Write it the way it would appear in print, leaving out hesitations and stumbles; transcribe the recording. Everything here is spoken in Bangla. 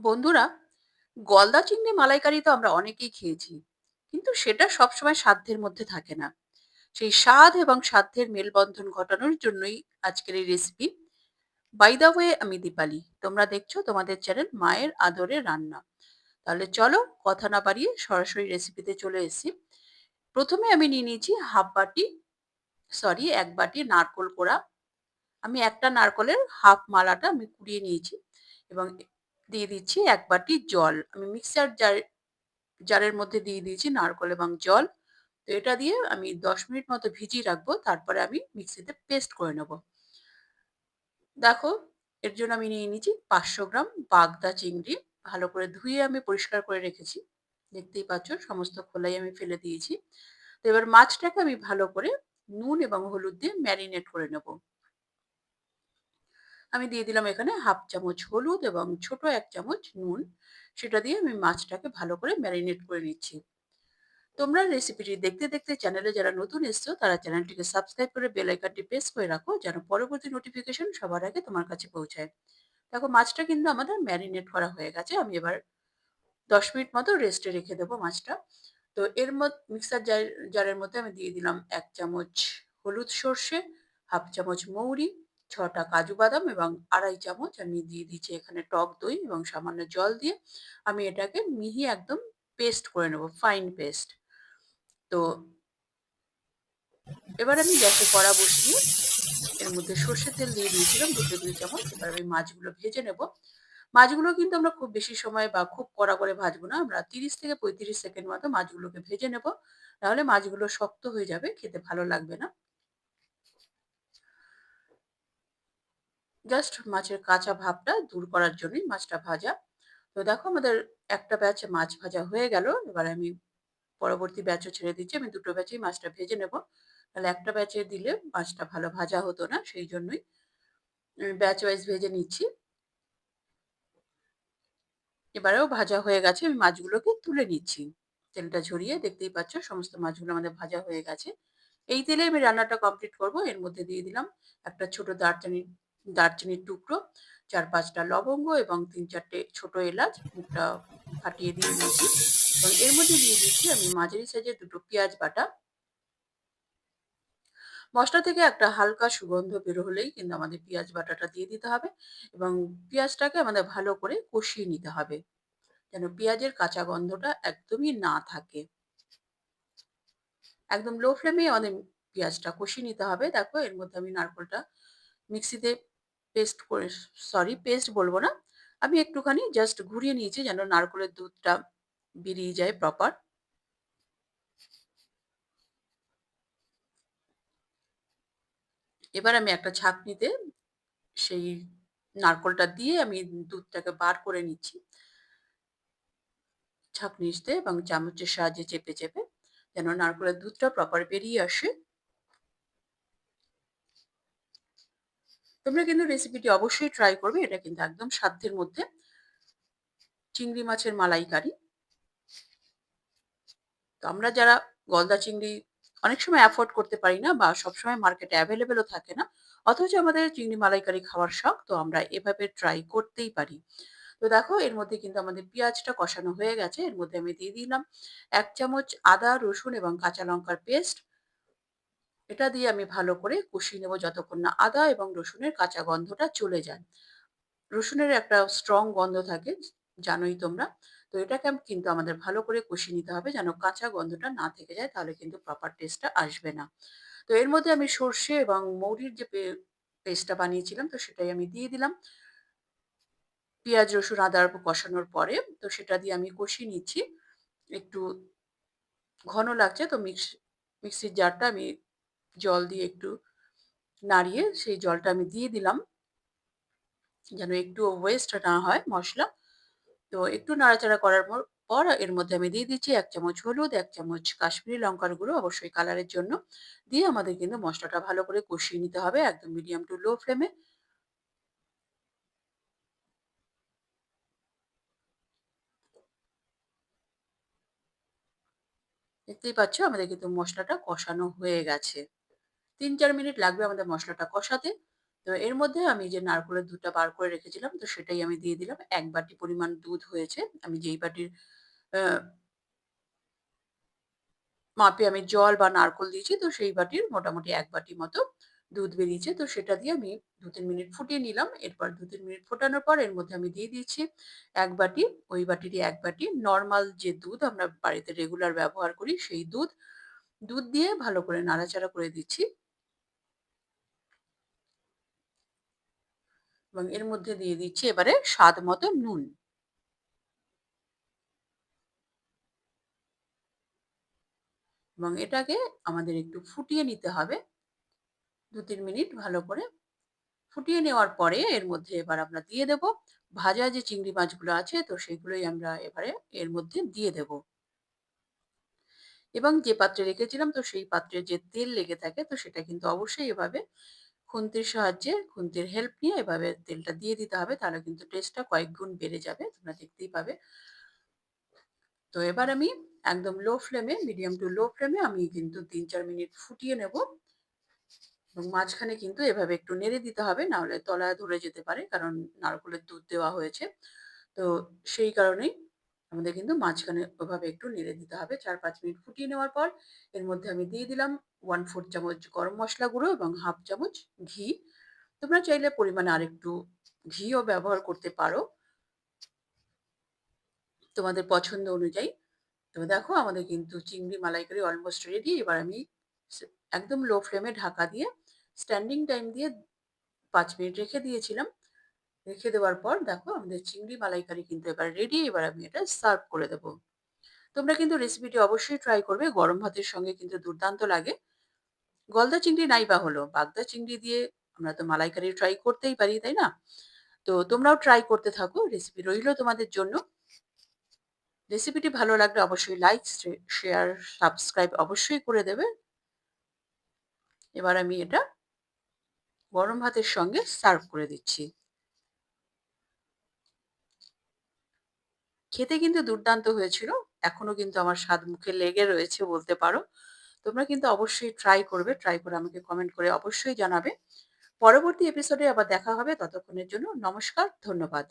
বন্ধুরা, গলদা চিংড়ি মালাইকারি তো আমরা অনেকেই খেয়েছি, কিন্তু সেটা সবসময় সাধ্যের মধ্যে থাকে না। সেই স্বাদ এবং সাধ্যের মেলবন্ধন ঘটানোর জন্যই আজকের এই রেসিপি। বাই দা ওয়ে, আমি দীপালি, তোমরা দেখছো তোমাদের চ্যানেল মায়ের আদরে রান্না। তাহলে চলো, কথা না বাড়িয়ে সরাসরি রেসিপিতে চলে এসেছি। প্রথমে আমি নিয়ে নিয়েছি এক বাটি নারকোল কোড়া। আমি একটা নারকলের হাফ মালাটা আমি কুড়িয়ে নিয়েছি এবং দিয়ে দিচ্ছি এক বাটি জল। আমি মিক্সার জারের মধ্যে দিয়ে দিয়েছি নারকোল এবং জল। তো এটা দিয়ে আমি 10 মিনিট মতো ভিজিয়ে রাখবো, তারপরে আমি মিক্সিতে পেস্ট করে নেব। দেখো, এর জন্য আমি নিয়ে নিয়েছি 500 গ্রাম বাগদা চিংড়ি। ভালো করে ধুয়ে আমি পরিষ্কার করে রেখেছি, দেখতেই পাচ্ছ সমস্ত খোলাই আমি ফেলে দিয়েছি। তো এবার মাছটাকে আমি ভালো করে নুন এবং হলুদ দিয়ে ম্যারিনেট করে নেব। আমি দিয়ে দিলাম এখানে হাফ চামচ হলুদ এবং ছোট এক চামচ নুন। সেটা দিয়ে আমি মাছটাকে ভালো করে ম্যারিনেট করে নিচ্ছি। তোমরা রেসিপিটি দেখতে দেখতে চ্যানেলে যারা নতুন এসছো তারা চ্যানেলটিকে সাবস্ক্রাইব করে বেল আইকনটি প্রেস করে রাখো, যেন পরবর্তী নোটিফিকেশন সবার আগে তোমার কাছে পৌঁছায়। দেখো, মাছটা কিন্তু আমাদের ম্যারিনেট করা হয়ে গেছে। আমি এবার 10 মিনিট মতো রেস্টে রেখে দেবো মাছটা। তো এর মধ্যে জারের মধ্যে আমি দিয়ে দিলাম এক চামচ হলুদ সর্ষে, হাফ চামচ মৌরি, 6টা কাজু বাদাম এবং আড়াই চামচ আমি দিয়ে দিচ্ছি এখানে টক দই এবং সামান্য জল দিয়ে আমি এটাকে মিহি একদম পেস্ট করে নেবো, ফাইন পেস্ট। তো এবার আমি গ্যাসে কড়া বসিয়ে এর মধ্যে সর্ষের তেল দিয়ে দিয়েছিলাম 2 টেবিল চামচ। এবার আমি মাছগুলো ভেজে নেব। মাছগুলো কিন্তু আমরা খুব বেশি সময় বা খুব কড়া করে ভাজবো না। আমরা 30 থেকে 35 সেকেন্ড মতো মাছগুলোকে ভেজে নেব। নাহলে মাছগুলো শক্ত হয়ে যাবে, খেতে ভালো লাগবে না। জাস্ট মাছের কাঁচা ভাবটা দূর করার জন্যই মাছটা ভাজা। তো দেখো, আমাদের একটা ব্যাচ মাছ ভাজা হয়ে গেল। এবার আমি পরবর্তী ব্যাচও ছেড়ে দিচ্ছি। আমি দুটো ব্যাচেই মাছটা ভেজে নেব। তাহলে একটা ব্যাচে দিলে মাছটা ভালো ভাজা হতো না, সেই জন্যই আমি ব্যাচ ওয়াইজ ভেজে নিচ্ছি। এবারেও ভাজা হয়ে গেছে, আমি মাছগুলোকে তুলে নিচ্ছি। তেলটা ঝরিয়ে দেখতেই পাচ্ছ সমস্ত মাছগুলো আমাদের ভাজা হয়ে গেছে। এই তেলে আমি রান্নাটা কমপ্লিট করব। এর মধ্যে দিয়ে দিলাম একটা ছোট দারচিনির টুকরো, 4-5টা লবঙ্গ এবং 3-4টে ছোট এলাচ, মুখটা ফাটিয়ে দিয়ে দিয়েছি। এবং এর মধ্যে দিয়ে দিচ্ছি আমি মাঝারি সাইজের দুটো পেঁয়াজ বাটা। মসলা থেকে একটা হালকা সুগন্ধ বের হলেই কিন্তু আমাদের পেঁয়াজ বাটাটা দিয়ে দিতে হবে এবং পেঁয়াজটাকে আমাদের ভালো করে কষিয়ে নিতে হবে, যেন পেঁয়াজের কাঁচা গন্ধটা একদমই না থাকে। একদম লো ফ্লেমে আমাদের পেঁয়াজটা কষিয়ে নিতে হবে। দেখো, এর মধ্যে আমি নারকোলটা মিক্সিতে পেস্ট করে, সরি পেস্ট বলবো না, আমি একটুখানি জাস্ট ঘুরিয়ে নিয়েছি যেন নারকোলের দুধটা বেরিয়ে যায় প্রপার। এবার আমি একটা ছাঁকনিতে সেই নারকোলটা দিয়ে আমি দুধটাকে বার করে নিচ্ছি ছাঁকনিতে এবং চামচের সাহায্যে চেপে চেপে, যেন নারকোলের দুধটা প্রপার বেরিয়ে আসে। তোমরা কিন্তু রেসিপিটি অবশ্যই ট্রাই করবে। এটা কিন্তু একদম সাধ্যের মধ্যে চিংড়ি মাছের মালাইকারি। তো আমরা যারা গলদা চিংড়ি অনেক সময় অ্যাফোর্ড করতে পারি না বা সবসময় মার্কেটে অ্যাভেলেবেলও থাকে না, অথচ আমাদের চিংড়ি মালাইকারি খাওয়ার শখ, তো আমরা এভাবে ট্রাই করতেই পারি। তো দেখো, এর মধ্যে কিন্তু আমাদের পেঁয়াজটা কষানো হয়ে গেছে। এর মধ্যে আমি দিয়ে দিলাম 1 চামচ আদা, রসুন এবং কাঁচা লঙ্কার পেস্ট। এটা দিয়ে আমি ভালো করে কষিয়ে নেবো যতক্ষণ না আদা এবং রসুনের কাঁচা গন্ধটা চলে যায়। রসুনের একটা স্ট্রং গন্ধ থাকে, জানোই তোমরা। তো এটাকে কিন্তু আমাদের ভালো করে কষিয়ে নিতে হবে যেন কাঁচা গন্ধটা না থেকে যায়, তাহলে কিন্তু প্রপার টেস্টটা আসবে না। তো এর মধ্যে আমি সর্ষে এবং মৌরির যে পেস্টটা বানিয়েছিলাম, তো সেটাই আমি দিয়ে দিলাম। পেঁয়াজ, রসুন, আদা কষানোর পরে তো সেটা দিয়ে আমি কষিয়ে নিচ্ছি। একটু ঘন লাগছে, তো মিক্সির জারটা আমি জল দিয়ে একটু নাড়িয়ে সেই জলটা আমি দিয়ে দিলাম, যেন একটু ওয়েস্ট না হয় মসলা। তো একটু নাড়াচাড়া করার পর এর মধ্যে আমি দিয়ে দিচ্ছি 1 চামচ হলুদ, 1 চামচ কাশ্মীরি লঙ্কার গুঁড়ো, অবশ্যই কালারের জন্য। দিয়ে আমাদের কিন্তু মসলাটা ভালো করে কষিয়ে নিতে হবে একদম মিডিয়াম টু লো ফ্লেমে। দেখতেই পাচ্ছ আমাদের কিন্তু মসলাটা কষানো হয়ে গেছে। 3-4 মিনিট লাগবে আমাদের মসলাটা কষাতে। তো এর মধ্যে আমি যে নারকোলের দুধটা বার করে রেখেছিলাম, তো সেটাই আমি দিয়ে দিলাম। ১ বাটি পরিমাণ দুধ হয়েছে। আমি যেই বাটির আ মাপে আমি জল বা নারকোল দিয়েছি, তো সেই বাটির মোটামুটি ১ বাটি মতো দুধ বেরিয়েছে। তো সেটা দিয়ে আমি ২-৩ মিনিট ফুটিয়ে নিলাম। এরপর ২-৩ মিনিট ফোটানোর পর এর মধ্যে আমি দিয়ে দিয়েছি ১ বাটি, ওই বাটিরই ১ বাটি নরমাল যে দুধ আমরা বাড়িতে রেগুলার ব্যবহার করি সেই দুধ। দুধ দিয়ে ভালো করে নাড়াচাড়া করে দিচ্ছি এবং এর মধ্যে দিয়ে দিচ্ছি এবারে স্বাদ মতো নুন এবং এটাকে আমাদের একটু ফুটিয়ে নিতে হবে ২-৩ মিনিট ভালো করে। ফুটিয়ে নেওয়ার পরে এর মধ্যে এবার আমরা দিয়ে দেব ভাজা যে চিংড়ি মাছগুলো আছে, তো সেগুলোই আমরা এবারে এর মধ্যে দিয়ে দেব এবং যে পাত্রে রেখেছিলাম তো সেই পাত্রে যে তেল লেগে থাকে তো সেটা কিন্তু অবশ্যই এভাবে খুন্তির সাহায্যে খুন্তির হেল্প নিয়ে এভাবে তেলটা দিয়ে দিতে হবে, তাহলে কিন্তু টেস্টটা কয়েক গুণ বেড়ে যাবে, তোমরা দেখতেই পাবে। তো এবার আমি একদম লো ফ্লেমে, মিডিয়াম টু লো ফ্লেমে আমি কিন্তু ৩-৪ মিনিট ফুটিয়ে নেব এবং মাঝখানে কিন্তু এভাবে একটু নেড়ে দিতে হবে, না হলে তলায় ধরে যেতে পারে, কারণ নারকেলের দুধ দেওয়া হয়েছে। তো সেই কারণেই আমাদের কিন্তু মাঝখানে ওভাবে একটু নেড়ে দিতে হবে। ৪-৫ মিনিট ফুটিয়ে নেওয়ার পর এর মধ্যে আমি দিয়ে দিলাম 1/4 চামচ গরম মসলা গুঁড়ো এবং 1/2 চামচ ঘি। তোমরা চাইলে পরিমাণে আরেকটু ঘিও ব্যবহার করতে পারো তোমাদের পছন্দ অনুযায়ী। তো দেখো আমাদের কিন্তু চিংড়ি মালাইকারি অলমোস্ট রেডি। এবার আমি সে একদম লো ফ্লেমে ঢাকা দিয়ে স্ট্যান্ডিং টাইম দিয়ে ৫ মিনিট রেখে দিয়েছিলাম। রেখে দেওয়ার পর দেখো আমাদের চিংড়ি মালাইকারি কিন্তু এবার রেডি। এবার আমি এটা সার্ভ করে দেব। তোমরা কিন্তু রেসিপিটি অবশ্যই ট্রাই করবে। গরম ভাতের সঙ্গে কিন্তু দুর্দান্ত লাগে। গলদা চিংড়ি নাই বা হলো, বাগদা চিংড়ি দিয়ে আমরা তো মালাইকারি ট্রাই করতেই পারি, তাই না? তো তোমরাও ট্রাই করতে থাকো। রেসিপি রইলো তোমাদের জন্য। রেসিপিটি ভালো লাগলে অবশ্যই লাইক, শেয়ার, সাবস্ক্রাইব অবশ্যই করে দেবে। এবার আমি এটা গরম ভাতের সঙ্গে সার্ভ করে দিচ্ছি। খেতে কিন্তু দুর্দান্ত হয়েছিল। এখনো কিন্তু আমার স্বাদ মুখে লেগে রয়েছে বলতে পারো। তোমরা কিন্তু অবশ্যই ট্রাই করবে। ট্রাই করে আমাকে কমেন্ট করে অবশ্যই জানাবে। পরবর্তী এপিসোডে আবার দেখা হবে। ততক্ষণের জন্য নমস্কার, ধন্যবাদ।